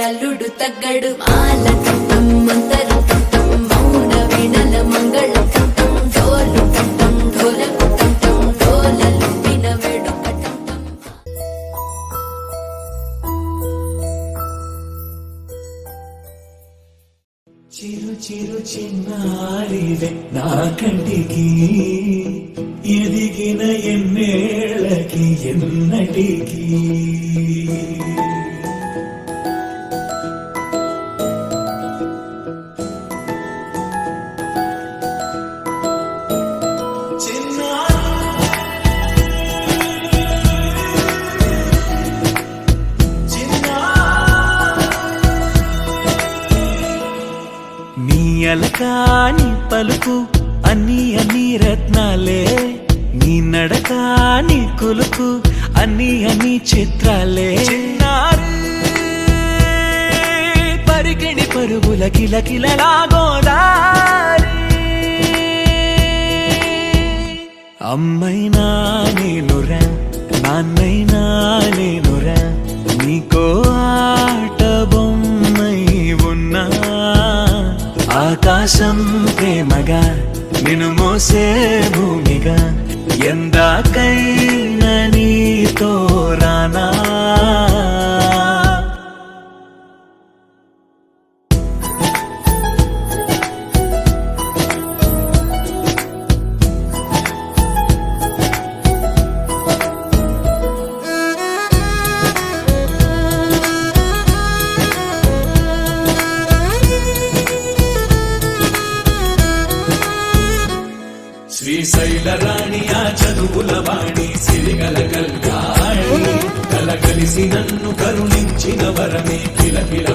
అల్లుడు తగ్గడు మాల కట్టం మంతర కట్టం మౌన వినల మంగళ కట్టం డోలు కట్టం ఢోలకు కట్టం డోలలు వినవేడు కట్టం. చిరు చిరు చిన్నారివే నా కంటికి ఎదిగిన ఎన్నేళ్ళకి ఎన్నటికి అలకాని పలుకు అన్ని అన్ని రత్నాలే నీ నడకాని కులుకు అన్ని అన్ని చిత్రాలే పరికిణి పరుగుల కిలకిలలా గోదారి అమ్మైనా నేనురా నాన్నైనా నేనురా నీకో ఆట బొమ్మై ఉన్నా ఆకాశం ప్రేమగా నిన్ను మోసే భూమిగా ఎందాకైనా నీతో రానా శ్రీశైల రాణి ఆ చదువుల వాణి సిరిగల కల్యాణి కలగలిసి నన్ను కరుణించిన వరమే కిలకిల